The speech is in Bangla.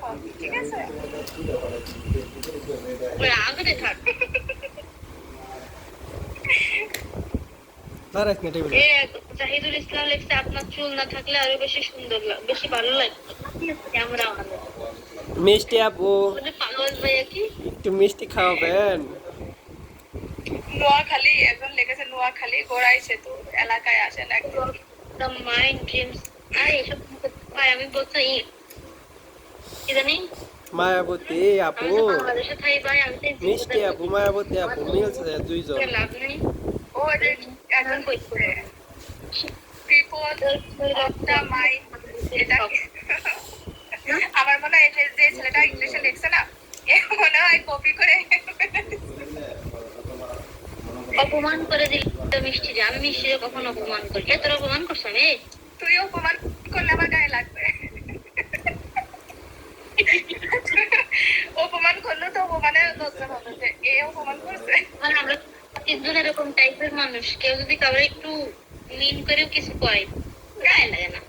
হবে, ঠিক আছে? আগে থাক দাঁড়াইস না টেবিলে। জাহিদুল ইসলাম লেখছে আপনার চুল না থাকলে আরো বেশি সুন্দর বেশি ভালো লাগে ক্যামেরা আমাদের মিষ্টি আপু, পাগল ভাইয়া কি একটু মিষ্টি খাওয়াবেন? নোয়াখালী একজন লিখেছে, নোয়াখালী গোড়াই সেতু এলাকায় আসেন একদিন। দ্য মাইন্ড ড্রিমস আরে এসব ভাই আমি বলছি কি জানি মায়াবতী আপু, আমি তো বাংলাদেশে থাই ভাই আমি তো মিষ্টি আপু, মায়াবতী আপু মিলছে দুইজন। লাভ নেই ও যে একজন কইছে পিপল অফ দ্য মাইন্ড, এটা আমার মনে হয় যে ছেলেটা ইংলিশে লিখছে না, এ মনে হয় কপি করে অপমান করে দিল মিষ্টি রে আমি মিষ্টি কখন অপমান করি তোর অপমান করছ আমি তুই অপমান করলে আমার গায়ে লাগবে। অপমান করলে তো অপমানের দরকার হবে যে এ অপমান করছে। মানে আমরা তিনজন এরকম টাইপের মানুষ কেউ যদি কাউকে একটু মিন করেও কিছু কয় গায়ে লাগে না